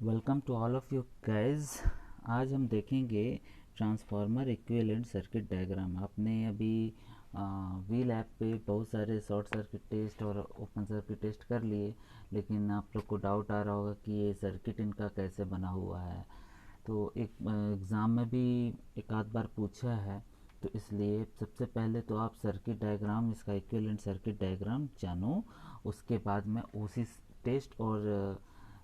Welcome to all of you guys. आज हम देखेंगे ट्रांसफार्मर इक्विवेलेंट सर्किट डायग्राम। आपने अभी वी लैब पे बहुत सारे शॉर्ट सर्किट टेस्ट और ओपन सर्किट टेस्ट कर लिए, लेकिन आप लोग को डाउट आ रहा होगा कि ये सर्किट इनका कैसे बना हुआ है। तो एक एग्ज़ाम में भी एक आध बार पूछा है, तो इसलिए सबसे पहले तो आप सर्किट डायग्राम, इसका इक्विवेलेंट सर्किट डायग्राम जानो। उसके बाद में ओसी टेस्ट और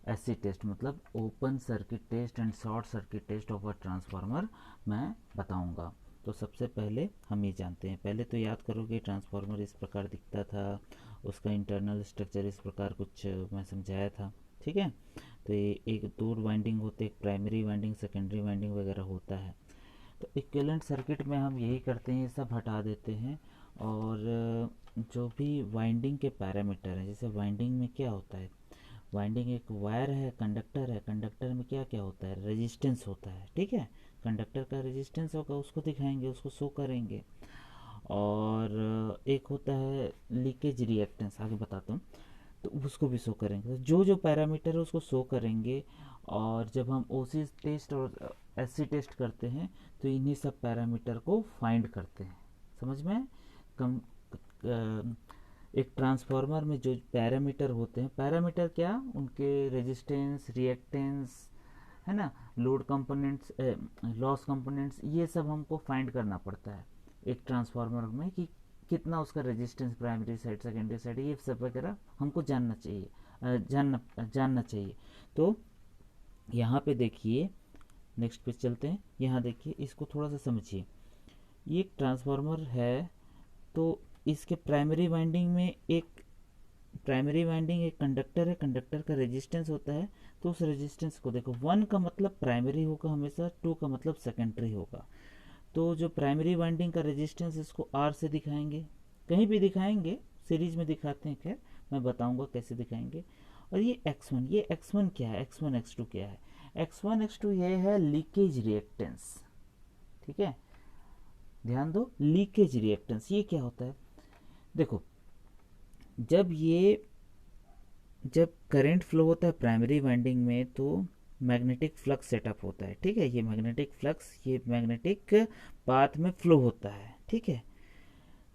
एससी टेस्ट मतलब open circuit test and short circuit test of a transformer मैं बताऊंगा। तो सबसे पहले हम ये जानते हैं, पहले तो याद करो कि ट्रांसफार्मर इस प्रकार दिखता था, उसका इंटरनल स्ट्रक्चर इस प्रकार कुछ मैं समझाया था। ठीक है, तो ये एक दो वाइंडिंग होते, एक प्राइमरी वाइंडिंग, सेकेंडरी वाइंडिंग वगैरह होता है। तो इक्विवेलेंट सर्किट में हम यही करते हैं, ये सब हटा देते हैं और जो भी वाइंडिंग के पैरामीटर हैं, जैसे वाइंडिंग में क्या होता है, वाइंडिंग एक वायर है, कंडक्टर है, कंडक्टर में क्या क्या होता है, रेजिस्टेंस होता है। ठीक है, कंडक्टर का रेजिस्टेंस होगा, उसको दिखाएंगे, उसको शो करेंगे। और एक होता है लीकेज रिएक्टेंस, आगे बताता हूँ, तो उसको भी शो करेंगे। तो जो जो पैरामीटर है उसको शो करेंगे। और जब हम ओसी टेस्ट और एससी टेस्ट करते हैं तो इन्हीं सब पैरामीटर को फाइंड करते हैं। समझ में आए? कम एक ट्रांसफार्मर में जो पैरामीटर होते हैं, पैरामीटर क्या, उनके रेजिस्टेंस, रिएक्टेंस, है ना, लोड कंपोनेंट्स, लॉस कंपोनेंट्स, ये सब हमको फाइंड करना पड़ता है एक ट्रांसफार्मर में कि कितना उसका resistance, primary side, secondary side, ये सब वगैरह हमको जानना चाहिए, जानना चाहिए। तो यहाँ पे देखिए, नेक्स्ट पे चलते हैं। यहाँ देखिए, इसको थोड़ा सा समझिए। ये एक ट्रांसफार्मर है, तो इसके प्राइमरी वाइंडिंग एक कंडक्टर है, कंडक्टर का रेजिस्टेंस होता है। तो उस रेजिस्टेंस को देखो, 1 का मतलब प्राइमरी होगा हमेशा, 2 का मतलब सेकेंडरी होगा। तो जो प्राइमरी वाइंडिंग का रेजिस्टेंस, इसको आर से दिखाएंगे, कहीं भी दिखाएंगे, सीरीज में दिखाते हैं, खैर मैं बताऊंगा कैसे दिखाएंगे। और ये x1, ये x1 क्या है, x1 x2 क्या है, x1 x2 ये है लीकेज रिएक्टेंस। ठीक है, ध्यान दो, लीकेज रिएक्टेंस ये क्या होता है। देखो, जब ये जब करंट फ्लो होता है प्राइमरी वाइंडिंग में, तो मैग्नेटिक फ्लक्स सेटअप होता है। ठीक है, ये मैग्नेटिक फ्लक्स, ये मैग्नेटिक पाथ में फ्लो होता है। ठीक है,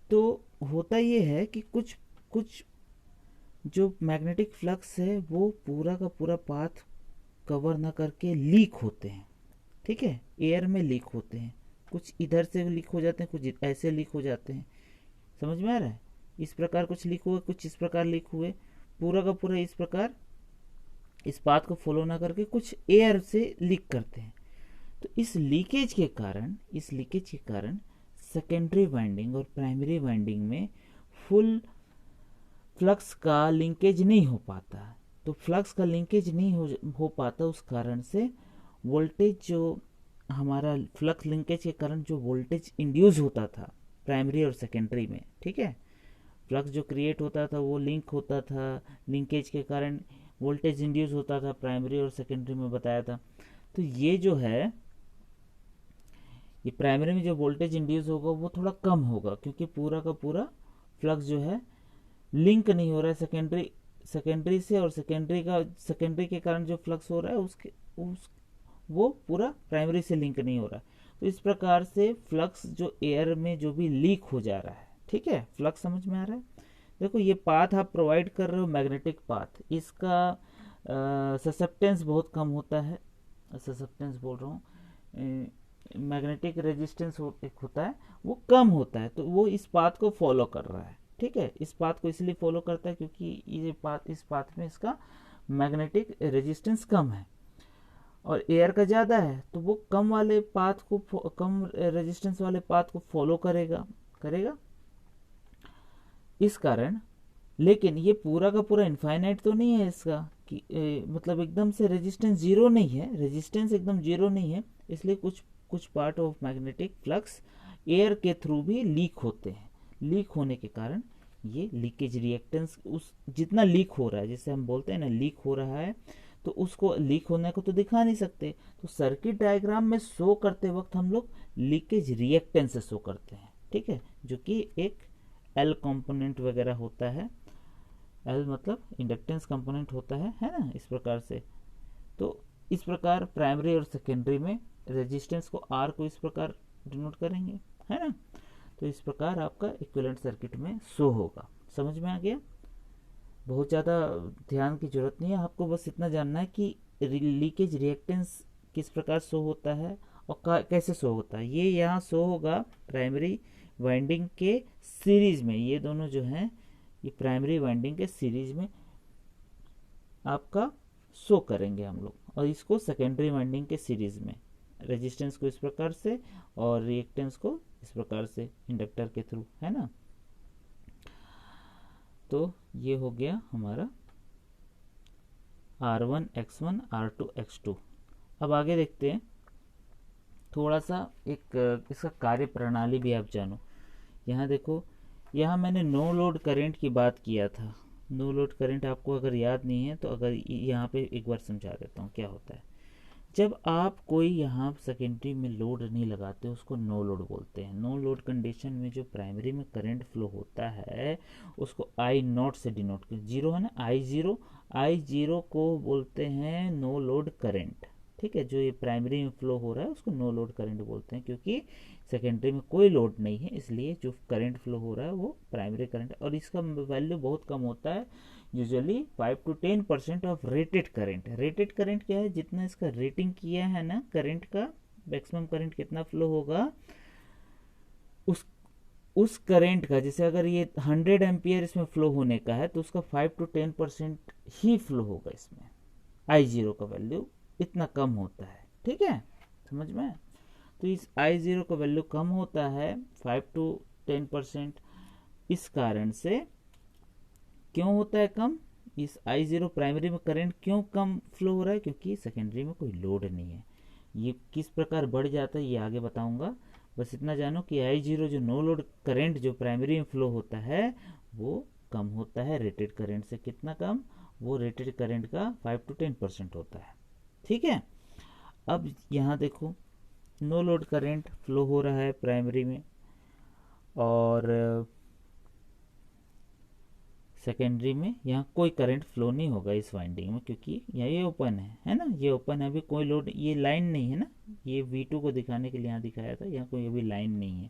तो होता ये है कि कुछ कुछ जो मैग्नेटिक फ्लक्स है वो पूरा का पूरा पाथ कवर ना करके लीक होते हैं। ठीक है, एयर में लीक होते हैं, कुछ इधर से लीक हो जाते हैं, कुछ ऐसे लीक हो जाते हैं। समझ में आ रहा है? इस प्रकार कुछ लीक हुए, कुछ इस प्रकार लीक हुए, पूरा का पूरा इस प्रकार इस पाथ को फॉलो ना करके कुछ एयर से लीक करते हैं। तो इस लीकेज के कारण सेकेंडरी वाइंडिंग और प्राइमरी वाइंडिंग में फुल फ्लक्स का लिंकेज नहीं हो पाता। तो फ्लक्स का लिंकेज नहीं हो पाता, उस कारण से वोल्टेज जो हमारा फ्लक्स लिंकेज के कारण जो वोल्टेज इंड्यूस होता था प्राइमरी और सेकेंडरी में, ठीक है, फ्लक्स जो क्रिएट होता था वो लिंक होता था, लिंकेज के कारण वोल्टेज इंड्यूस होता था प्राइमरी और सेकेंडरी में बताया था। तो ये जो है, ये प्राइमरी में जो वोल्टेज इंड्यूस होगा वो थोड़ा कम होगा, क्योंकि पूरा का पूरा फ्लक्स जो है लिंक नहीं हो रहा है सेकेंडरी से, और सेकेंडरी के कारण जो फ्लक्स हो रहा है वो पूरा प्राइमरी से लिंक नहीं हो रहा है। तो इस प्रकार से फ्लक्स जो एयर में जो भी लीक हो जा रहा है, ठीक है, फ्लक्स समझ में आ रहा है? देखो, ये पाथ आप प्रोवाइड कर रहे हो, मैग्नेटिक पाथ, इसका ससेप्टेंस बहुत कम होता है, ससेप्टेंस बोल रहा हूँ, मैग्नेटिक रेजिस्टेंस एक होता है, वो कम होता है। तो वो इस पाथ को फॉलो कर रहा है। ठीक है, इस पाथ को इसलिए फॉलो करता है क्योंकि इस पाथ में इसका मैग्नेटिक रेजिस्टेंस कम है और एयर का ज़्यादा है, तो वो कम रेजिस्टेंस वाले पाथ को फॉलो करेगा करेगा इस कारण। लेकिन ये पूरा का पूरा इनफाइनाइट तो नहीं है इसका, कि मतलब एकदम से रेजिस्टेंस जीरो नहीं है, रेजिस्टेंस एकदम जीरो नहीं है। इसलिए कुछ कुछ part of magnetic flux air के थ्रू भी लीक होते हैं। लीक होने के कारण ये लीकेज रिएक्टेंस, उस जितना लीक हो रहा है, जैसे हम बोलते हैं ना लीक हो रहा है, तो उसको लीक होने को तो दिखा नहीं सकते। तो सर्किट डायग्राम में शो करते वक्त हम लोग लीकेज रिएक्टेंस से शो करते हैं। ठीक है, जो कि एक एल कंपोनेंट वगैरह होता है, एल मतलब इंडक्टेंस कंपोनेंट होता है ना, इस प्रकार से। तो इस प्रकार प्राइमरी और सेकेंडरी में रेजिस्टेंस को आर को इस प्रकार डिनोट करेंगे, है ना। तो इस प्रकार आपका इक्विवेलेंट सर्किट में शो होगा। समझ में आ गया? बहुत ज़्यादा ध्यान की जरूरत नहीं है, आपको बस इतना जानना है कि लीकेज रिएक्टेंस किस प्रकार शो होता है और कैसे शो होता है। ये यहाँ शो होगा प्राइमरी वाइंडिंग के सीरीज में, ये दोनों जो हैं ये प्राइमरी वाइंडिंग के सीरीज में आपका शो करेंगे हम लोग, और इसको सेकेंडरी वाइंडिंग के सीरीज में रेजिस्टेंस को इस प्रकार से और रिएक्टेंस को इस प्रकार से इंडक्टर के थ्रू, है ना। तो ये हो गया हमारा R1 X1 R2 X2। अब आगे देखते हैं, थोड़ा सा एक इसका कार्य प्रणाली भी आप जानो। यहाँ देखो, यहाँ मैंने नो लोड करंट की बात किया था। नो लोड करंट आपको अगर याद नहीं है तो अगर यहाँ पे एक बार समझा देता हूँ क्या होता है। जब आप कोई यहाँ सेकेंडरी में लोड नहीं लगाते उसको नो लोड बोलते हैं। नो लोड कंडीशन में जो प्राइमरी में करंट फ्लो होता है उसको आई नॉट से डिनोट कर, जीरो है ना, आई जीरो को बोलते हैं नो लोड करंट। ठीक है, जो ये प्राइमरी में फ्लो हो रहा है उसको नो लोड करंट बोलते हैं, क्योंकि सेकेंडरी में कोई लोड नहीं है, इसलिए जो करंट फ्लो हो रहा है वो प्राइमरी करंट, और इसका वैल्यू बहुत कम होता है, usually 5 to 10% of rated current. Rated current क्या है? जितना इसका रेटिंग किया है ना करंट का, मैक्सिमम करंट कितना फ्लो होगा उस करंट का, जैसे अगर ये 100 एम्पियर इसमें फ्लो होने का है तो उसका 5 to 10% ही फ्लो होगा इसमें। आई जीरो का वैल्यू इतना कम होता है। ठीक है, समझ में? तो इस आई जीरो का वैल्यू कम होता है 5 to 10%। इस कारण से क्यों होता है कम? इस आई जीरो प्राइमरी में करंट क्यों कम फ्लो हो रहा है? क्योंकि सेकेंडरी में कोई लोड नहीं है। ये किस प्रकार बढ़ जाता है ये आगे बताऊंगा। बस इतना जानो कि आई जीरो जो नो लोड करंट जो प्राइमरी में फ्लो होता है वो कम होता है रेटेड करंट से। कितना कम? वो रेटेड करंट का 5 to 10% होता है। ठीक है, अब यहाँ देखो, नो लोड करंट फ्लो हो रहा है प्राइमरी में और सेकेंडरी में यहाँ कोई करंट फ्लो नहीं होगा इस वाइंडिंग में, क्योंकि यहाँ ये ओपन है ना, ये ओपन है, अभी कोई लोड, ये लाइन नहीं है ना, ये V2 को दिखाने के लिए यहाँ दिखाया था, यहाँ कोई अभी लाइन नहीं है,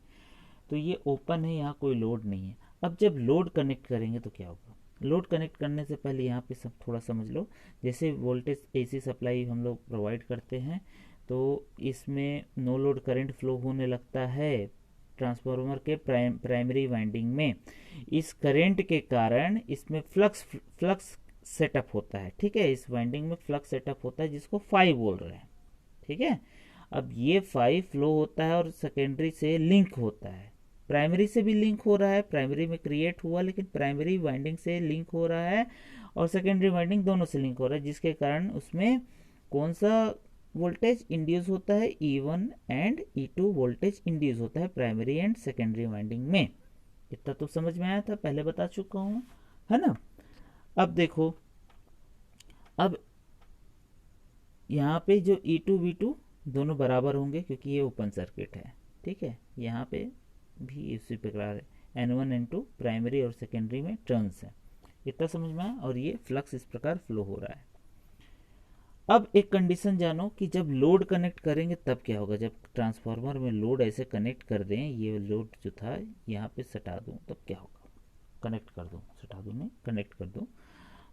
तो ये ओपन है, यहाँ कोई लोड नहीं है। अब जब लोड कनेक्ट करेंगे तो क्या होगा? लोड कनेक्ट करने से पहले यहाँ पे सब थोड़ा समझ लो। जैसे वोल्टेज AC सप्लाई हम लोग प्रोवाइड करते हैं तो इसमें नो लोड करंट फ्लो होने लगता है ट्रांसफार्मर के प्राइमरी वाइंडिंग में। इस करंट के कारण इसमें फ्लक्स सेटअप होता है। ठीक है, इस वाइंडिंग में फ्लक्स सेटअप होता है जिसको फाई बोल रहे हैं। ठीक है, अब ये फाई फ्लो होता है और सेकेंडरी से लिंक होता है, प्राइमरी से भी लिंक हो रहा है, प्राइमरी में क्रिएट हुआ लेकिन प्राइमरी वाइंडिंग से लिंक हो रहा है और सेकेंडरी वाइंडिंग दोनों से लिंक हो रहा है, जिसके कारण उसमें कौन सा वोल्टेज इंड्यूस होता है? E1 and E2 voltage induce होता है प्राइमरी एंड सेकेंडरी वाइंडिंग में। इतना तो समझ में आया था, पहले बता चुका हूं, है ना। अब देखो, अब यहाँ पे जो E2 V2 दोनों बराबर होंगे क्योंकि ये ओपन सर्किट है। ठीक है, यहाँ पे भी इसी प्रकार है, N1 N2 प्राइमरी और सेकेंडरी में टर्न्स है। इतना समझ में आया, और ये फ्लक्स इस प्रकार फ्लो हो रहा है। अब एक कंडीशन जानो कि जब लोड कनेक्ट करेंगे तब क्या होगा। जब ट्रांसफार्मर में लोड ऐसे कनेक्ट कर दें, ये लोड जो था यहाँ पे सटा दूं, तब क्या होगा? कनेक्ट कर दूं, सटा दूं नहीं, कनेक्ट कर दूं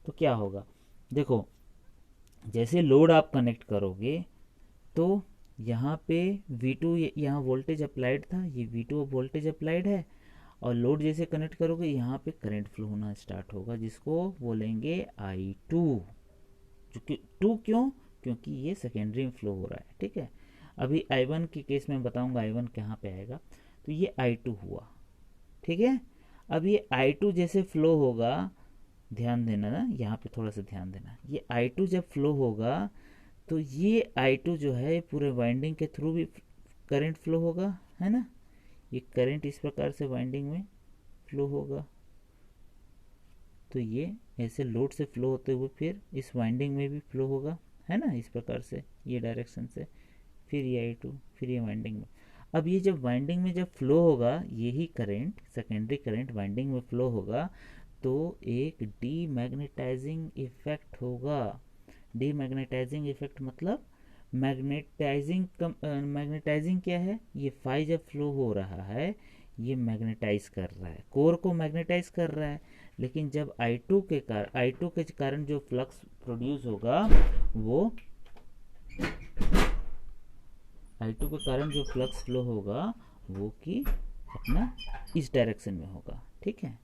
तो क्या होगा? देखो, जैसे लोड आप कनेक्ट करोगे तो यहाँ पे V2, यहाँ वोल्टेज अप्लाइड था, ये V2 वोल्टेज अप्लाइड है, और लोड जैसे कनेक्ट करोगे यहाँ पे करंट फ्लो होना स्टार्ट होगा, जिसको बोलेंगे I2। टू क्यों? क्योंकि ये सेकेंडरी में फ्लो हो रहा है। ठीक है, अभी I1 के केस में बताऊंगा I1 कहाँ पे आएगा। तो ये I2 हुआ। ठीक है, अब ये I2 जैसे फ्लो होगा, ध्यान देना ना, यहाँ पे थोड़ा सा ध्यान देना, ये I2 जब फ्लो होगा तो ये I2 जो है पूरे वाइंडिंग के थ्रू भी करंट फ्लो होगा, है ना। ये करंट इस प्रकार से वाइंडिंग में फ्लो होगा, तो ये ऐसे लोड से फ्लो होते हुए फिर इस वाइंडिंग में भी फ्लो होगा, है ना, इस प्रकार से, ये डायरेक्शन से, फिर ये I2, फिर ये वाइंडिंग में। अब ये जब वाइंडिंग में जब फ्लो होगा, यही करंट सेकेंडरी करंट वाइंडिंग में फ्लो होगा तो एक डीमैग्नेटाइजिंग इफेक्ट होगा। डीमैग्नेटाइजिंग इफेक्ट मतलब मैग्नेटाइजिंग क्या है, ये फाई जब फ्लो हो रहा है ये मैग्नेटाइज कर रहा है, कोर को मैग्नेटाइज कर रहा है। लेकिन जब I2 के कारण जो फ्लक्स प्रोड्यूस होगा वो I2 के कारण जो फ्लक्स फ्लो होगा वो कि अपना इस डायरेक्शन में होगा। ठीक है,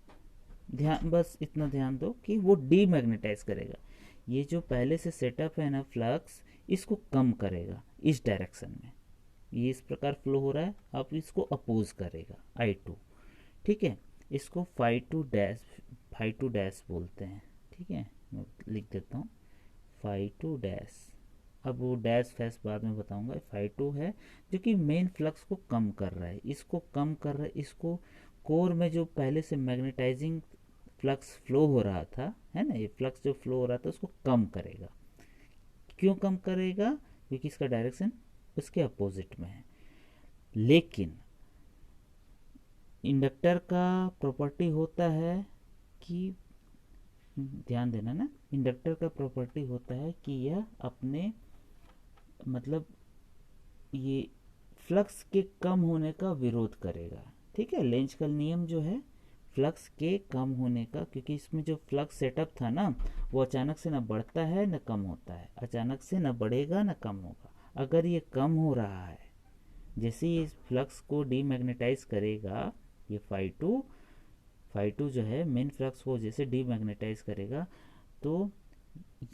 ध्यान, बस इतना ध्यान दो कि वो डीमैग्नेटाइज करेगा। ये जो पहले से सेटअप है ना फ्लक्स, इसको कम करेगा इस डायरेक्शन में। ये इस प्रकार फ्लो हो रहा है, अब इसको अपोज करेगा I2। ठीक है, इसको फाई टू डैश बोलते हैं। ठीक है, मैं लिख देता हूँ फाई टू डैश। अब वो डैश फैश बाद में बताऊंगा। फाई टू है जो कि मेन फ्लक्स को कम कर रहा है, इसको कम कर रहा है। इसको कोर में जो पहले से मैग्नेटाइजिंग फ्लक्स फ्लो हो रहा था, है ना, ये फ्लक्स जो फ्लो हो रहा था उसको कम करेगा। क्यों कम करेगा? क्योंकि इसका डायरेक्शन उसके अपोजिट में है। लेकिन इंडक्टर का प्रॉपर्टी होता है कि, ध्यान देना ना, इंडक्टर का प्रॉपर्टी होता है कि यह अपने मतलब ये फ्लक्स के कम होने का विरोध करेगा। ठीक है, लेंज का नियम जो है फ्लक्स के कम होने का, क्योंकि इसमें जो फ्लक्स सेटअप था ना वो अचानक से ना बढ़ता है ना कम होता है, अचानक से ना बढ़ेगा ना कम होगा। अगर ये कम हो रहा है, जैसे ही इस फ्लक्स को डीमैग्नेटाइज करेगा, ये फाई टू जो है मेन फ्लक्स को जैसे डीमैग्नेटाइज करेगा, तो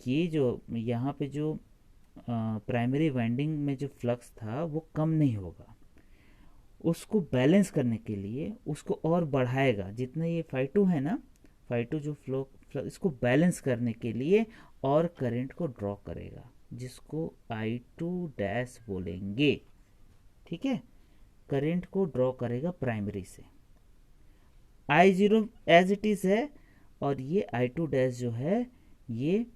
ये जो यहाँ पे जो प्राइमरी वाइंडिंग में जो फ्लक्स था वो कम नहीं होगा। उसको बैलेंस करने के लिए उसको और बढ़ाएगा। जितना ये फाई टू है ना, फाई टू जो फ्लो इसको बैलेंस करने के लिए और करंट को ड्रॉ करेगा, जिसको I2 डैश बोलेंगे। ठीक है, करंट को ड्रॉ करेगा प्राइमरी से। I0 एज इट इज है, और ये I2 डैश जो है ये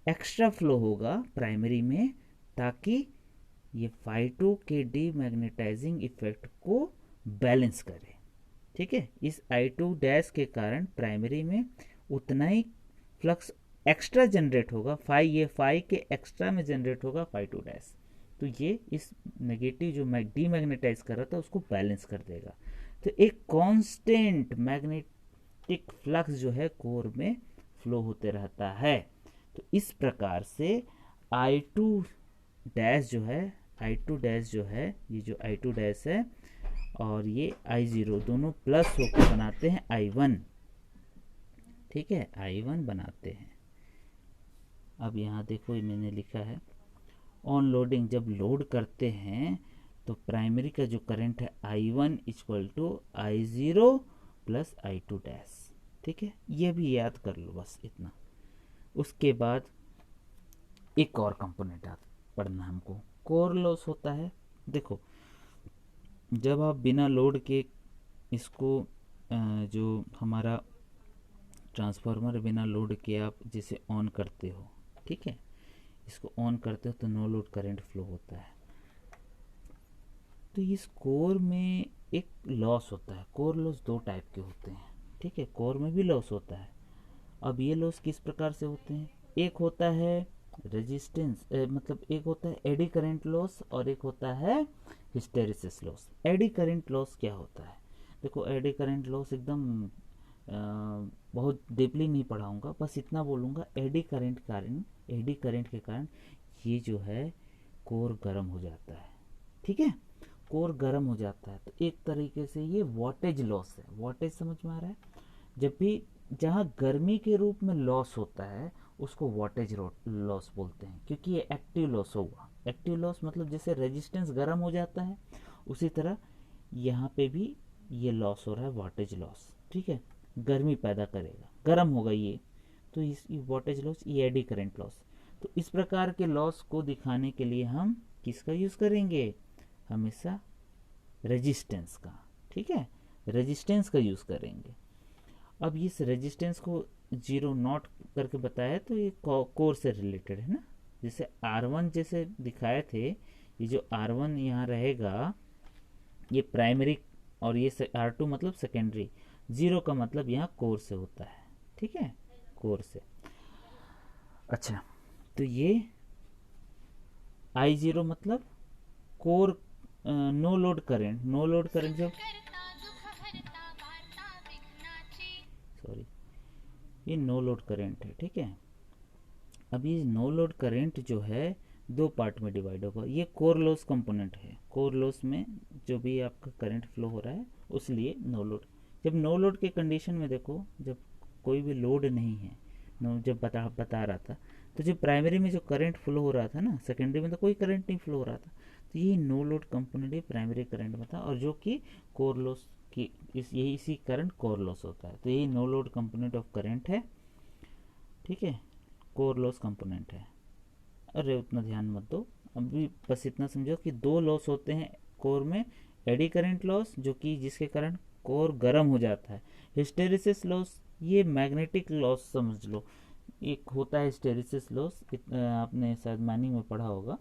एक्स्ट्रा फ्लो होगा प्राइमरी में, ताकि ये फाई टू के डीमैग्नेटाइजिंग इफेक्ट को बैलेंस करे। ठीक है, इस I2 डैश के कारण प्राइमरी में उतना ही फ्लक्स एक्स्ट्रा जनरेट होगा, ये फाई के एक्स्ट्रा में जनरेट होगा फाई टू डैश। तो ये इस नेगेटिव जो डीमैग्नेटाइज कर रहा था उसको बैलेंस कर देगा। तो एक कांस्टेंट मैग्नेटिक फ्लक्स जो है कोर में फ्लो होते रहता है। तो इस प्रकार से I2 डैश जो है, ये जो I2 डैश है और ये I0 दोनों प्लस होकर बनाते हैं I1। ठीक है, I1 बनाते हैं। अब यहाँ देखो, ये मैंने लिखा है ऑन लोडिंग, जब लोड करते हैं तो प्राइमरी का जो करंट है I1 equal to I0 plus I2 dash. ठीक है, ये भी याद कर लो, बस इतना। उसके बाद एक और कंपोनेंट पढ़ना हमको, कोर लॉस होता है। देखो, जब आप बिना लोड के इसको जो हमारा ट्रांसफार्मर बिना लोड के आप जिसे ऑन करते हो, ठीक है, इसको ऑन करते हो तो नो लोड करंट फ्लो होता है। तो इस कोर में एक लॉस होता है। कोर लॉस दो टाइप के होते हैं। ठीक है, कोर में भी लॉस होता है। अब ये लॉस किस प्रकार से होते हैं? एक होता है रेजिस्टेंस, मतलब एक होता है एडी करंट लॉस और एक होता है hysteresis loss. Eddy current loss क्या होता है? देखो, एडी करंट लॉस एकदम बहुत डीपली नहीं पढ़ाऊंगा, बस इतना बोलूँगा, एडी करंट के कारण ये जो है कोर गर्म हो जाता है। ठीक है, कोर गर्म हो जाता है। तो एक तरीके से ये वोल्टेज लॉस है। वोल्टेज समझ में आ रहा है? जब भी जहाँ गर्मी के रूप में लॉस होता है उसको वोल्टेज लॉस बोलते हैं, क्योंकि ये एक्टिव लॉस होगा। एक्टिव लॉस मतलब जैसे रेजिस्टेंस गर्म हो जाता है, उसी तरह यहाँ पे भी ये लॉस हो रहा है, वोल्टेज लॉस। ठीक है, गर्मी पैदा करेगा, गर्म होगा ये, तो इस वोल्टेज लॉस, ये एडी करंट लॉस। तो इस प्रकार के लॉस को दिखाने के लिए हम किसका यूज़ करेंगे? हमेशा रेजिस्टेंस का। ठीक है, रेजिस्टेंस का यूज़ करेंगे। अब इस रेजिस्टेंस को जीरो नॉट करके बताया, तो ये कोर से रिलेटेड है ना। जैसे R1 जैसे दिखाए थे, ये जो R1 यहाँ रहेगा ये प्राइमरी, और ये R2 मतलब सेकेंडरी। जीरो का मतलब यहाँ कोर से होता है। ठीक है, कोर से। अच्छा, तो ये I0 मतलब core no load current, no load current जब, सॉरी, ये नो लोड करंट है, ठीक है। अब ये नो लोड करंट जो है दो पार्ट में डिवाइड होगा। ये कोर लॉस कंपोनेंट है, कोर लॉस में जो भी आपका करंट फ्लो हो रहा है उस लिए नो लोड। जब नो लोड के कंडीशन में देखो, जब कोई भी लोड नहीं है, जब बता रहा था, तो जो प्राइमरी में जो करंट फ्लो हो रहा था ना, सेकेंडरी में तो कोई करंट नहीं फ्लो हो रहा था, तो ये नो लोड कंपोनेंट ही प्राइमरी करंट में था, और जो कि कोर लॉस की यही इसी कारण कोर लॉस होता है। तो यही no load component of current है, ठीक है, कोर लॉस कंपोनेंट है। अरे उतना ध्यान मत दो, अभी बस इतना समझो कि दो लॉस होते हैं कोर में, एडी करंट लॉस जो कि जिसके कारण कोर गर्म हो जाता है, हिस्टेरिसिस लॉस ये मैग्नेटिक लॉस समझ लो, एक होता है हिस्टेरिसिस लॉस, आपने शायद माइनिंग में पढ़ा होगा,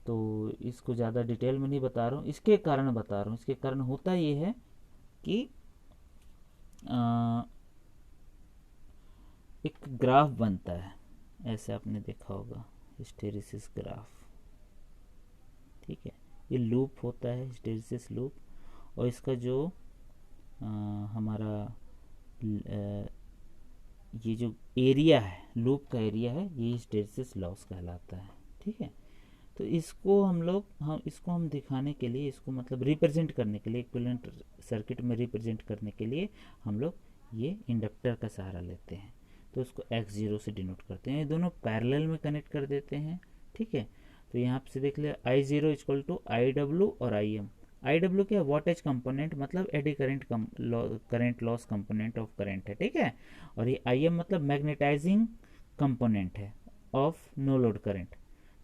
तो इसको ज़्यादा डिटेल में नहीं बता रहा हूँ, इसके कारण बता रहा हूँ। इसके कारण होता ये है कि एक ग्राफ बनता है, ऐसे आपने देखा होगा हिस्टेरिसिस ग्राफ, ठीक है, ये लूप होता है हिस्टेरिसिस लूप, और इसका जो हमारा ये जो एरिया है, लूप का एरिया है, ये हिस्टेरिसिस लॉस कहलाता है, ठीक है। तो इसको हम दिखाने के लिए, इसको मतलब रिप्रेजेंट करने के लिए, इक्विवेलेंट सर्किट में रिप्रेजेंट करने के लिए हम लोग ये इंडक्टर का सहारा लेते हैं। तो उसको x0 से डिनोट करते हैं, ये दोनों पैरेलल में कनेक्ट कर देते हैं, ठीक है। तो यहाँ से देख ले I0 इक्वल टू IW और IM। IW क्या है, वोल्टेज कंपोनेंट, मतलब eddy current loss component of current है, ठीक है। और ये IM मतलब मैग्नेटाइजिंग कंपोनेंट है ऑफ नो लोड करंट।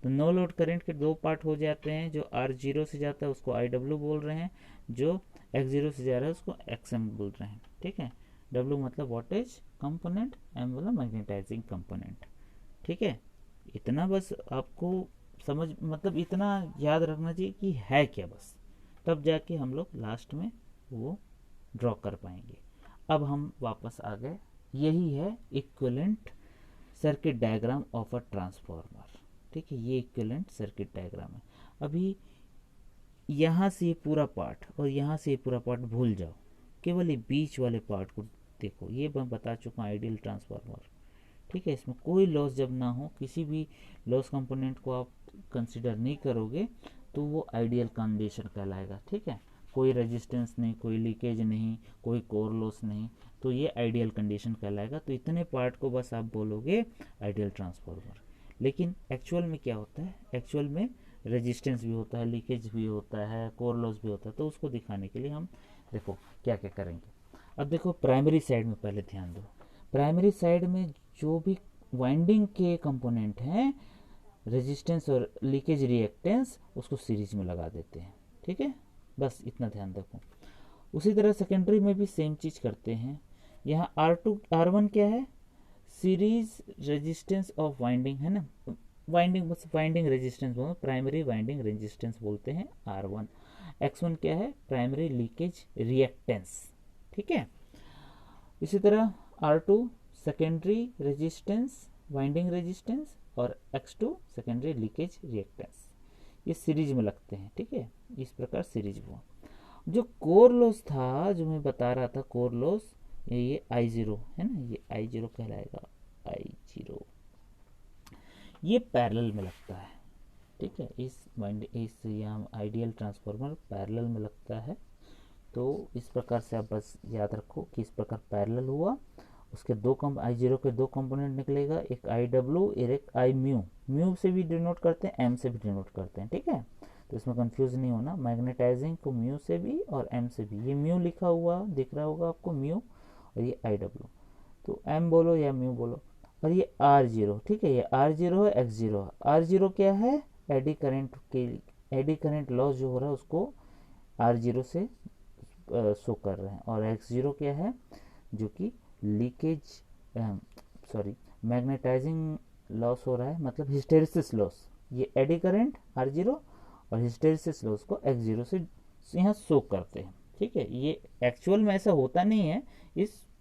तो नो लोड करंट के दो पार्ट हो जाते हैं, जो R0 से जाता है उसको IW बोल रहे हैं, जो X0 से जा रहा है उसको XM बोल रहे हैं, ठीक है। W मतलब वोल्टेज कंपोनेंट, M मतलब मैग्नेटाइजिंग कंपोनेंट, ठीक है। इतना बस आपको समझ, मतलब इतना याद रखना चाहिए कि है क्या, बस तब जाके हम लोग लास्ट में वो ड्रॉ कर पाएंगे। अब हम वापस आ गए, यही है equivalent circuit diagram of a transformer, ठीक है, ये इक्विवेलेंट सर्किट डायग्राम है। अभी यहाँ से पूरा पार्ट और यहाँ से पूरा पार्ट भूल जाओ, केवल ये बीच वाले पार्ट को देखो। ये मैं बता चुका हूँ आइडियल ट्रांसफार्मर, ठीक है, इसमें कोई लॉस जब ना हो, किसी भी लॉस कंपोनेंट को आप कंसिडर नहीं करोगे, तो वो आइडियल कंडीशन कहलाएगा, ठीक है। कोई रेजिस्टेंस नहीं, कोई लीकेज नहीं, कोई कोर लॉस नहीं, तो ये आइडियल कंडीशन कहलाएगा। तो इतने पार्ट को बस आप बोलोगे आइडियल ट्रांसफार्मर। लेकिन एक्चुअल में क्या होता है, एक्चुअल में रेजिस्टेंस भी होता है, लीकेज भी होता है, कोर लॉस भी होता है। तो उसको दिखाने के लिए हम देखो क्या क्या करेंगे। अब देखो प्राइमरी साइड में पहले ध्यान दो, प्राइमरी साइड में जो भी वाइंडिंग के कंपोनेंट हैं, रेजिस्टेंस और लीकेज रिएक्टेंस, उसको सीरीज में लगा देते हैं, ठीक है, बस इतना ध्यान रखो। उसी तरह सेकेंडरी में भी सेम चीज करते हैं। यहाँ R2 R1 क्या है, सीरीज रेजिस्टेंस ऑफ वाइंडिंग है ना, वाइंडिंग रेजिस्टेंस बोलो, प्राइमरी वाइंडिंग रेजिस्टेंस बोलते हैं R1। X1 क्या है, प्राइमरी लीकेज रिएक्टेंस, ठीक है। इसी तरह R2 secondary resistance, winding resistance, और X2 सेकेंडरी लीकेज रिएक्टेंस, ये सीरीज में लगते हैं, ठीक है, इस प्रकार सीरीज हुआ। जो कोर लॉस था, जो मैं बता रहा था कोर लॉस, ये I0 है ना, ये I0 कहलाएगा, I0 ये पैरेलल में लगता है, ठीक है, इस यहाँ आइडियल ट्रांसफार्मर पैरेलल में लगता है। तो इस प्रकार से आप बस याद रखो कि इस प्रकार पैरेलल हुआ, उसके I0 के दो कंपोनेंट निकलेगा, एक IW और एक I म्यू, म्यू से भी डिनोट करते हैं, M से भी डिनोट करते हैं, ठीक है। तो इसमें कंफ्यूज नहीं होना, मैग्नेटाइजिंग को म्यू से भी और M से भी, ये म्यू लिखा हुआ दिख रहा होगा आपको, म्यू, और ये IW, तो M बोलो या म्यू बोलो। और ये R0, ठीक है, ये R0 है, X0 है। R0 क्या है, एडी करंट लॉस जो हो रहा है उसको R0 से शो कर रहे हैं। और X0 क्या है, जो कि लीकेज मैग्नेटाइजिंग लॉस हो रहा है, मतलब हिस्टेरिसिस लॉस। ये एडी करंट R0 और हिस्टेरिसिस लॉस को X0 से यहाँ शो करते हैं, ठीक है। ये एक्चुअल में ऐसा होता नहीं है,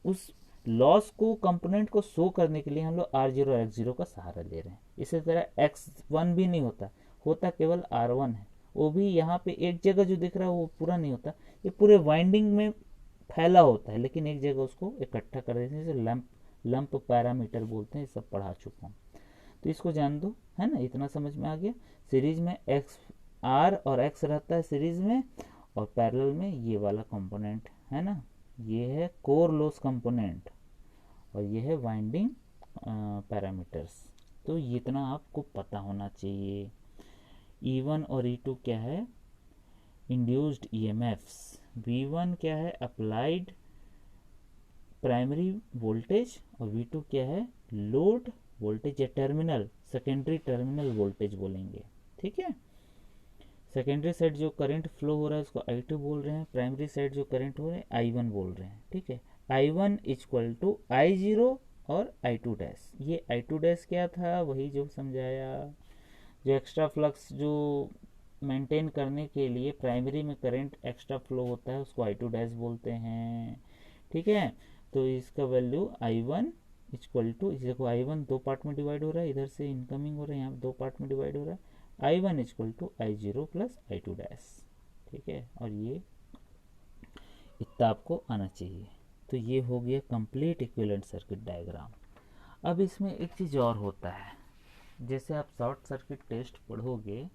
उस लॉस को कंपोनेंट को शो करने के लिए हम लोग R0 और X0 का सहारा ले रहे हैं, इसी तरह X1 भी नहीं होता, होता केवल R1 है। वो भी यहाँ पे एक जगह जो दिख रहा है वो पूरा नहीं होता, ये पूरे वाइंडिंग में फैला होता है, लेकिन एक जगह उसको इकट्ठा कर देते हैं, जैसे लंप पैरामीटर बोलते हैं, सब पढ़ा चुका हूँ। तो इसको जान दो, है ना, इतना समझ में आ गया। सीरीज में एक्स आर और एक्स रहता है सीरीज में, और पैरेलल में ये वाला कंपोनेंट है ना, ये है कोर लॉस कंपोनेंट और ये है वाइंडिंग पैरामीटर्स। तो इतना आपको पता होना चाहिए। E1 और E2 क्या है, इंड्यूस्ड EMFs। V1 क्या है, अप्लाइड प्राइमरी वोल्टेज, और V2 क्या है, लोड वोल्टेज या टर्मिनल सेकेंडरी टर्मिनल वोल्टेज बोलेंगे। ठीक है, सेकेंडरी साइड जो करंट फ्लो हो रहा है उसको I2 बोल रहे हैं, प्राइमरी साइड जो करंट हो रहे हैं I1 बोल रहे हैं। ठीक है, I1 इक्वल टू I0 और I2 डैश। ये I2 डैश क्या था, वही जो समझाया, जो एक्स्ट्रा फ्लक्स जो मेंटेन करने के लिए प्राइमरी में करंट एक्स्ट्रा फ्लो होता है उसको I2 डैश बोलते हैं। ठीक है, तो इसका वैल्यू I1 इक्वल टू, देखो I1 दो पार्ट में डिवाइड हो रहा है, इधर से इनकमिंग हो रहा है, यहाँ दो पार्ट में डिवाइड हो रहा है, I1 equal to I0 plus I2 dash. ठीक है, और ये इतना आपको आना चाहिए। तो ये हो गया कंप्लीट इक्विवेलेंट सर्किट डायग्राम। अब इसमें एक चीज़ और होता है, जैसे आप शॉर्ट सर्किट टेस्ट पढ़ोगे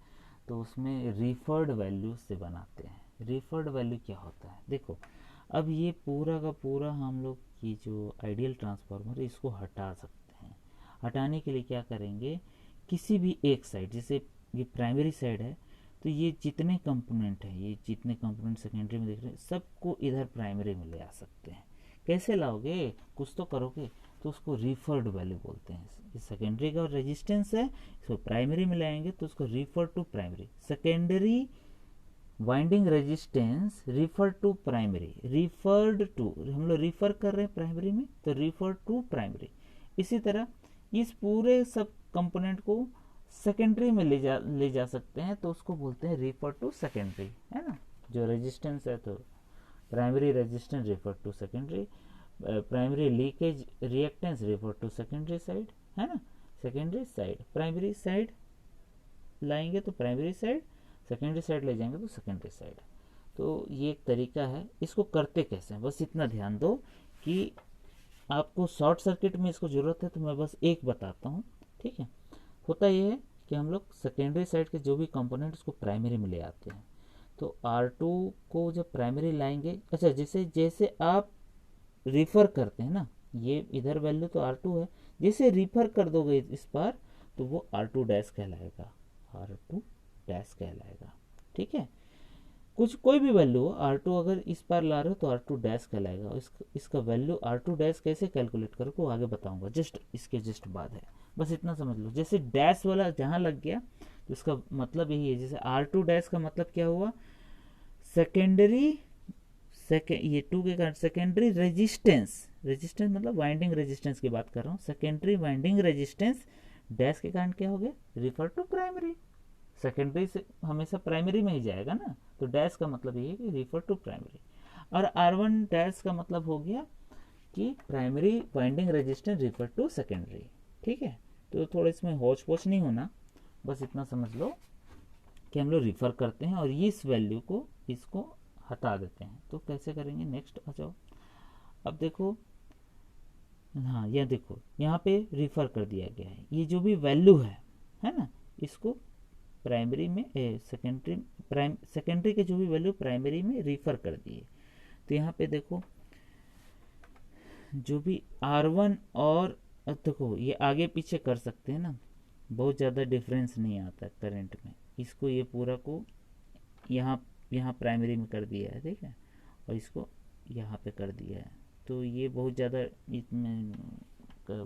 तो उसमें रिफर्ड वैल्यू से बनाते हैं। रिफर्ड वैल्यू क्या होता है, देखो अब ये पूरा का पूरा हम लोग की जो आइडियल ट्रांसफार्मर है इसको हटा सकते हैं। हटाने के लिए क्या करेंगे, किसी भी एक साइड, जैसे ये प्राइमरी साइड है तो ये जितने कंपोनेंट हैं, ये जितने कंपोनेंट सेकेंडरी में दिख रहे हैं सबको इधर प्राइमरी में ले आ सकते हैं। कैसे लाओगे, कुछ तो करोगे, तो उसको रिफर्ड वैल्यू बोलते हैं। ये सेकेंडरी का रेजिस्टेंस है, इसको प्राइमरी में लाएंगे तो उसको refer to primary, secondary winding resistance refer to primary, referred to, हम लोग रिफर कर रहे हैं प्राइमरी में तो रिफर टू प्राइमरी। इसी तरह इस पूरे सब कंपोनेंट को सेकेंडरी में ले जा सकते हैं, तो उसको बोलते हैं रिफर टू सेकेंडरी, है ना। जो रेजिस्टेंस है तो primary resistance refer to secondary, primary leakage reactance refer to secondary side, है ना। सेकेंडरी साइड प्राइमरी साइड लाएंगे तो प्राइमरी साइड, सेकेंडरी साइड ले जाएंगे तो सेकेंडरी साइड। तो ये एक तरीका है। इसको करते कैसे हैं, बस इतना ध्यान दो कि आपको शॉर्ट सर्किट में इसको ज़रूरत है तो मैं बस एक बताता हूँ। ठीक है, होता ये है कि हम लोग सेकेंडरी साइड के जो भी कंपोनेंट उसको प्राइमरी में ले आते हैं। तो R2 को जब प्राइमरी लाएंगे, अच्छा जैसे जैसे आप रिफ़र करते हैं ना, ये इधर वैल्यू तो R2 है, जैसे रिफ़र कर दोगे इस बार तो वो R2 डैश कहलाएगा, R2 डैश कहलाएगा। ठीक है, कुछ कोई भी वैल्यू हो, R2 अगर इस बार ला रहे हो तो R2 डैश कहलाएगा। इसका वैल्यू R2 डैश कैसे कैलकुलेट करो वो आगे बताऊंगा, जस्ट इसके जस्ट बाद है, बस इतना समझ लो। जैसे डैश वाला जहाँ लग गया तो इसका मतलब यही है, जैसे R2 डैश का मतलब क्या हुआ, सेकेंडरी ये 2 के कारण सेकेंडरी रेजिस्टेंस, रेजिस्टेंस मतलब वाइंडिंग रेजिस्टेंस की बात कर रहा हूँ, सेकेंडरी वाइंडिंग रेजिस्टेंस डैश के कारण क्या हो गया, रिफर टू प्राइमरी। सेकेंडरी से हमेशा प्राइमरी में ही जाएगा ना, तो डैश का मतलब ये है कि रिफर टू प्राइमरी। और R1 डैश का मतलब हो गया कि primary winding resistance refer to secondary. ठीक है, तो थोड़ा इसमें होच पोच नहीं होना, बस इतना समझ लो कि हम लोग रिफर करते हैं और इस वैल्यू को इसको हटा देते हैं। तो कैसे करेंगे, नेक्स्ट आ जाओ। अब देखो, हाँ यह देखो यहाँ पे रिफर कर दिया गया है, ये जो भी वैल्यू है ना, इसको प्राइमरी में सेकेंडरी के जो भी वैल्यू प्राइमरी में रिफर कर दिए। तो यहाँ पे देखो जो भी R1 और देखो ये आगे पीछे कर सकते हैं ना, बहुत ज़्यादा डिफरेंस नहीं आता करंट में। इसको ये पूरा को यहाँ प्राइमरी में कर दिया है, ठीक है, और इसको यहाँ पे कर दिया है। तो ये बहुत ज़्यादा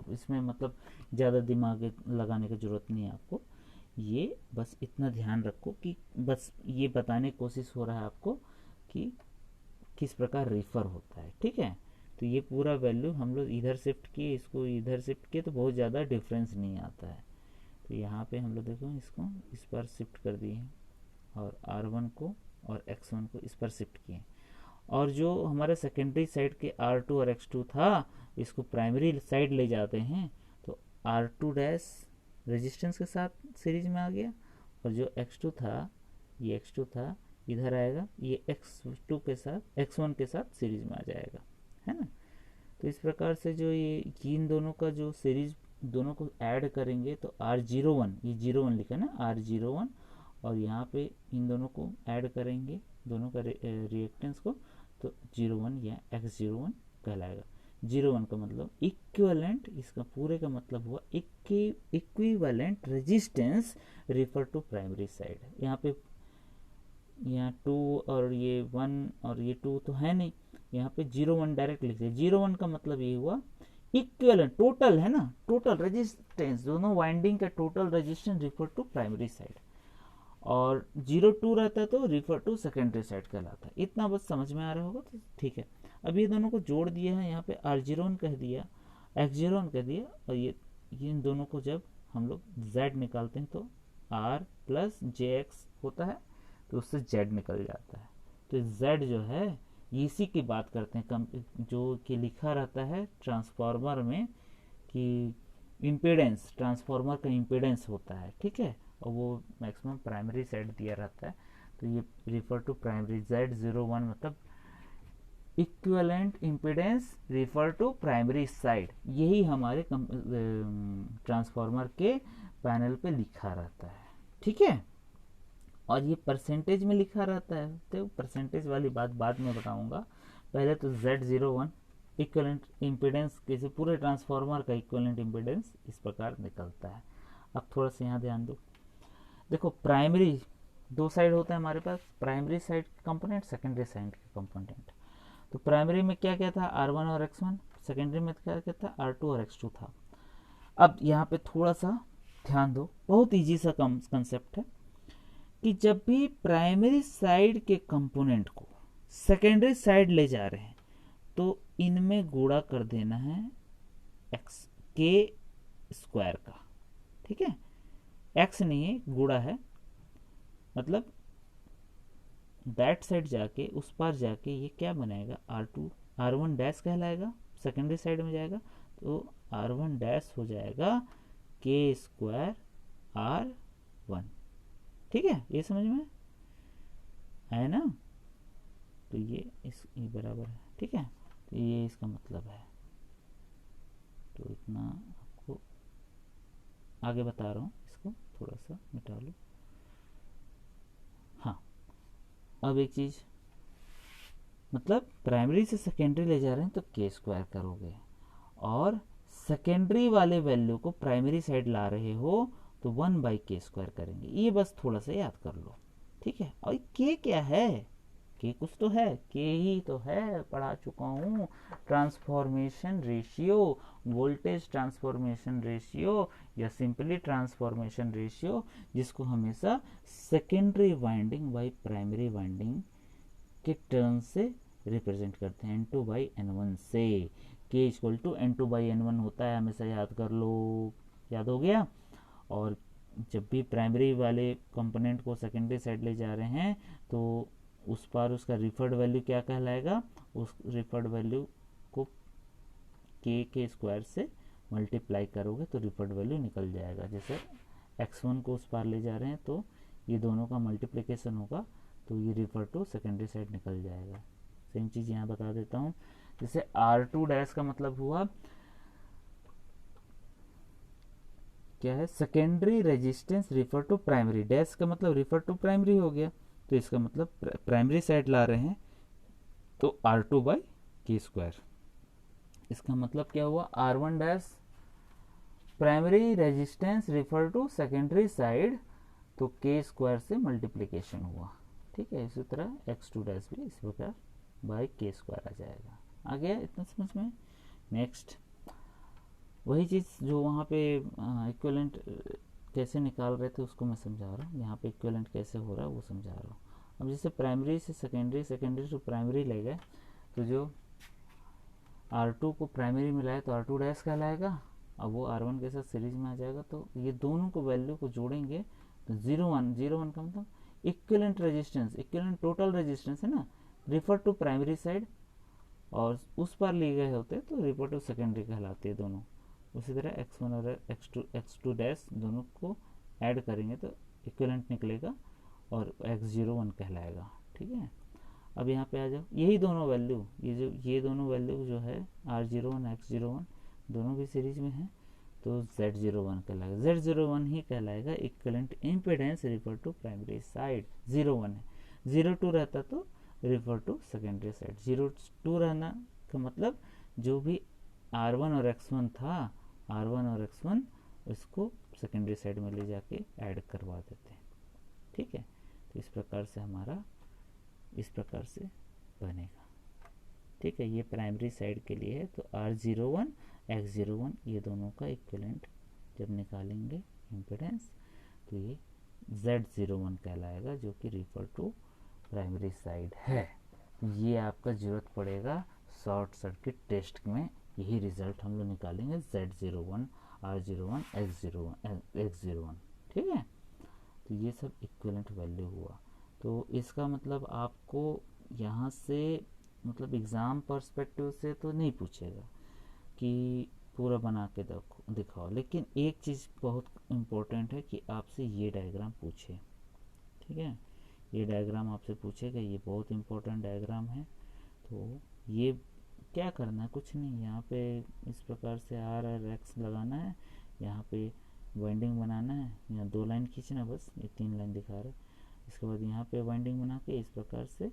इसमें मतलब ज़्यादा दिमाग लगाने की ज़रूरत नहीं है आपको। ये बस इतना ध्यान रखो कि बस ये बताने की कोशिश हो रहा है आपको कि किस प्रकार रिफ़र होता है। ठीक है, तो ये पूरा वैल्यू हम लोग इधर शिफ्ट किए, इसको इधर शिफ्ट किए तो बहुत ज़्यादा डिफरेंस नहीं आता है। तो यहाँ पे हम लोग देखो इसको इस पर शिफ्ट कर दिए और R1 को और X1 को इस पर शिफ्ट किए, और जो हमारे सेकेंडरी साइड के R2 और X2 था इसको प्राइमरी साइड ले जाते हैं। तो R2 डैश रेजिस्टेंस के साथ सीरीज में आ गया, और जो x2 था, ये x2 था, इधर आएगा, ये x2 के साथ x1 के साथ सीरीज में आ जाएगा, है ना। तो इस प्रकार से जो ये इन दोनों का जो सीरीज दोनों को ऐड करेंगे तो R01, ये 01 लिखा ना, R01, और यहाँ पे इन दोनों को ऐड करेंगे, दोनों का रिएक्टेंस को, तो 01 या x01 कहलाएगा। 01 का मतलब इक्विवेलेंट, इसका पूरे का मतलब हुआ equivalent resistance refer to primary side. यहाँ पे यहाँ 2 और ये 1 और ये 2 तो है नहीं, यहाँ पे 01 डायरेक्ट लिख दिया। 01 का मतलब ये हुआ इक्विवेलेंट, टोटल है ना, टोटल रेजिस्टेंस, दोनों वाइंडिंग का total resistance refer to primary side, और 02 रहता है तो रिफर टू सेकेंडरी साइड कहलाता है। इतना बस समझ में आ रहा होगा तो ठीक है। अब ये दोनों को जोड़ दिया है, यहाँ पे R01 कह दिया, x01 कह दिया, और ये इन दोनों को जब हम लोग z निकालते हैं तो r प्लस jx होता है, तो उससे z निकल जाता है। तो z जो है इसी की बात करते हैं, जो कि लिखा रहता है ट्रांसफार्मर में कि इम्पीडेंस, ट्रांसफार्मर का इम्पीडेंस होता है, ठीक है, और वो मैक्सिमम प्राइमरी साइड दिया रहता है, तो ये रिफर टू प्राइमरी। Z01 मतलब equivalent impedance refer to primary side, यही हमारे ट्रांसफार्मर के पैनल पे लिखा रहता है, ठीक है। और ये परसेंटेज में लिखा रहता है, तो परसेंटेज वाली बात बाद में बताऊंगा। पहले तो Z01 इक्विवेलेंट इम्पीडेंस, किसी पूरे ट्रांसफार्मर का इक्विवेलेंट इम्पीडेंस इस प्रकार निकलता है। अब थोड़ा सा यहाँ ध्यान दो, देखो प्राइमरी दो साइड होता है हमारे पास, primary side component, secondary side के कंपोनेंट। तो प्राइमरी में क्या क्या था, R1 और X1, सेकेंडरी में क्या क्या था, R2 और X2 था। अब यहाँ पे थोड़ा सा ध्यान दो, बहुत इजी सा कंसेप्ट है कि जब भी प्राइमरी साइड के कंपोनेंट को सेकेंडरी साइड ले जा रहे हैं तो इनमें गुणा कर देना है k स्क्वायर का, ठीक है, x नहीं है, गुणा है, मतलब दैट साइड जाके, उस पार जाके ये क्या बनाएगा, R1 डैश कहलाएगा, सेकेंडरी साइड में जाएगा तो R1 डैश हो जाएगा k स्क्वायर R1, ठीक है, ये समझ में है ना। तो ये बराबर है, ठीक है, तो ये इसका मतलब है। तो इतना आपको आगे बता रहा हूँ, इसको थोड़ा सा मिटा लो। हाँ, अब एक चीज, मतलब प्राइमरी से सेकेंडरी ले जा रहे हैं तो k स्क्वायर करोगे, और सेकेंडरी वाले वैल्यू को प्राइमरी साइड ला रहे हो तो 1/k स्क्वायर करेंगे। ये बस थोड़ा सा याद कर लो, ठीक है। और k क्या है, k कुछ तो है, k ही तो है, पढ़ा चुका हूँ, transformation ratio, voltage transformation ratio या सिंपली ट्रांसफॉर्मेशन रेशियो, जिसको हमेशा secondary winding by primary winding के टर्म से रिप्रेजेंट करते हैं, N2/N1 से। k इक्वल टू N2/N1 होता है, हमेशा याद कर लो, याद हो गया। और जब भी प्राइमरी वाले कंपोनेंट को सेकेंडरी साइड ले जा रहे हैं तो उस पर उसका रिफर्ड वैल्यू क्या कहलाएगा, उस रिफर्ड वैल्यू को k के स्क्वायर से मल्टीप्लाई करोगे तो रिफर्ड वैल्यू निकल जाएगा। जैसे x1 को उस पार ले जा रहे हैं तो ये दोनों का मल्टीप्लिकेशन होगा तो ये रिफर टू सेकेंडरी साइड निकल जाएगा। सेम चीज़ यहाँ बता देता हूँ, जैसे R2 डैश का मतलब हुआ क्या है, secondary resistance refer to primary, dash का मतलब रिफर टू प्राइमरी हो गया, तो इसका मतलब प्राइमरी साइड ला रहे हैं तो R2/k स्क्वायर। इसका मतलब क्या हुआ, R1 dash primary resistance refer to secondary side तो k स्क्वायर से मल्टीप्लिकेशन हुआ, ठीक है। इसी तरह x2 डैश भी इस प्रकार बाई k स्क्वायर आ जाएगा। आ गया इतना समझ में। नेक्स्ट वही चीज़ जो वहाँ पे इक्विवेलेंट कैसे निकाल रहे थे उसको मैं समझा रहा हूँ, यहाँ पे इक्विवेलेंट कैसे हो रहा है वो समझा रहा हूँ। अब जैसे प्राइमरी से सेकेंडरी, सेकेंडरी से प्राइमरी ले गए तो जो R2 को प्राइमरी में लाए तो R2 डैश कहलाएगा, अब वो R1 के साथ सीरीज में आ जाएगा, तो ये दोनों को वैल्यू को जोड़ेंगे तो 01 का मतलब equivalent resistance, equivalent total resistance है ना, रिफर टू प्राइमरी साइड, और उस पर लिए गए होते तो रिफर टू सेकेंडरी कहलाते हैं दोनों। उसी तरह x1 और x2 डैश दोनों को ऐड करेंगे तो इक्विवेलेंट निकलेगा और x01 कहलाएगा। ठीक है, अब यहाँ पे आ जाओ, यही दोनों वैल्यू, ये दोनों वैल्यू जो है R01 x01 दोनों भी सीरीज में है, तो Z01 कहलाएगा। Z01 ही कहलाएगा equivalent impedance refer to primary side. 01 है, 02 रहता तो रिफर टू सेकेंडरी साइड। 02 रहना का मतलब जो भी R1 और X1 था, R1 और X1 इसको सेकेंडरी साइड में ले जाके ऐड करवा देते हैं। ठीक है, तो इस प्रकार से हमारा इस प्रकार से बनेगा। ठीक है, ये प्राइमरी साइड के लिए है। तो R01 X01 ये दोनों का इक्विवेलेंट जब निकालेंगे इम्पीडेंस तो ये Z01 कहलाएगा, जो कि रिफर टू प्राइमरी साइड है। ये आपका जरूरत पड़ेगा शॉर्ट सर्किट टेस्ट में, यही रिजल्ट हम लोग निकालेंगे Z01 R01 X01। ठीक है, तो ये सब इक्विवेलेंट वैल्यू हुआ। तो इसका मतलब आपको यहाँ से मतलब एग्ज़ाम पर्सपेक्टिव से तो नहीं पूछेगा कि पूरा बना के दिखाओ, लेकिन एक चीज़ बहुत इम्पोर्टेंट है कि आपसे ये डायग्राम पूछे। ठीक है, ये डायग्राम आपसे पूछेगा, ये बहुत इम्पोर्टेंट डायग्राम है। तो ये क्या करना है, कुछ नहीं, यहाँ पे इस प्रकार से R और X लगाना है, यहाँ पे वाइंडिंग बनाना है, यहाँ 2 लाइन खींचना बस, ये 3 लाइन दिखा रहा है। इसके बाद यहाँ पे वाइंडिंग बना के इस प्रकार से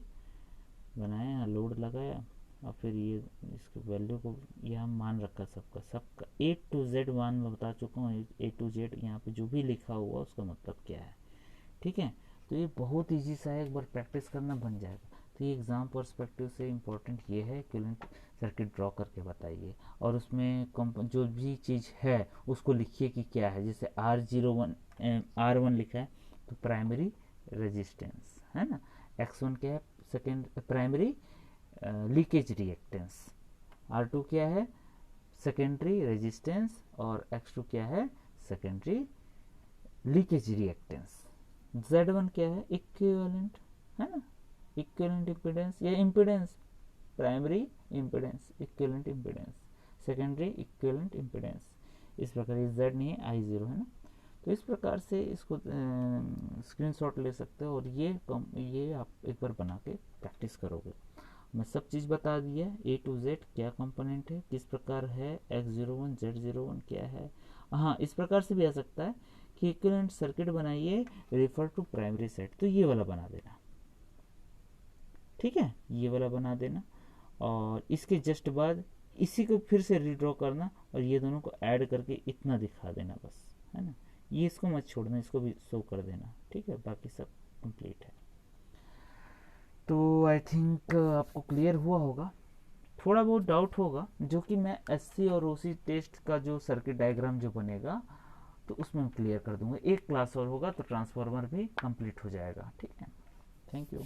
बनाया, लोड लगाया, और फिर ये इसके वैल्यू को यहाँ मान रखा सबका A to Z मान मैं बता चुका हूँ। A to Z यहाँ पे जो भी लिखा हुआ उसका मतलब क्या है। ठीक है, तो ये बहुत ईजी सा है, एक बार प्रैक्टिस करना बन जाएगा। तो ये एग्ज़ाम पर्सपेक्टिव से इम्पोर्टेंट ये है, इक्विवेलेंट सर्किट ड्रॉ करके बताइए, और उसमें जो भी चीज़ है उसको लिखिए कि क्या है। जैसे R1 लिखा है तो प्राइमरी रेजिस्टेंस है ना, X1 क्या है, second primary leakage reactance, R2 क्या है, सेकेंडरी रेजिस्टेंस, और X2 क्या है, सेकेंडरी लीकेज रिएक्टेंस। Z1 क्या है, इक्विवेलेंट है ना, इक्विवेलेंट इम्पीडेंस या impedance, primary impedance equivalent impedance, secondary equivalent impedance. इस प्रकार ये Z नहीं है, I0 है ना। तो इस प्रकार से इसको स्क्रीनशॉट ले सकते हो, और ये आप एक बार बना के प्रैक्टिस करोगे। मैं सब चीज़ बता दिया, A to Z क्या कंपोनेंट है, किस प्रकार है, X01 Z01 क्या है। हाँ, इस प्रकार से भी आ सकता है कि इक्विवेलेंट सर्किट बनाइए रेफर टू प्राइमरी साइड, तो ये वाला बना देना। ठीक है, ये वाला बना देना, और इसके जस्ट बाद इसी को फिर से रीड्रॉ करना, और ये दोनों को ऐड करके इतना दिखा देना बस, है ना। ये इसको मत छोड़ना, इसको भी शो कर देना। ठीक है, बाकी सब कंप्लीट है। तो आई थिंक आपको क्लियर हुआ होगा। थोड़ा बहुत डाउट होगा जो कि मैं SC और OC टेस्ट का जो सर्किट डायग्राम जो बनेगा तो उसमें क्लियर कर दूंगा। एक क्लास और होगा तो ट्रांसफार्मर भी कंप्लीट हो जाएगा। ठीक है, थैंक यू।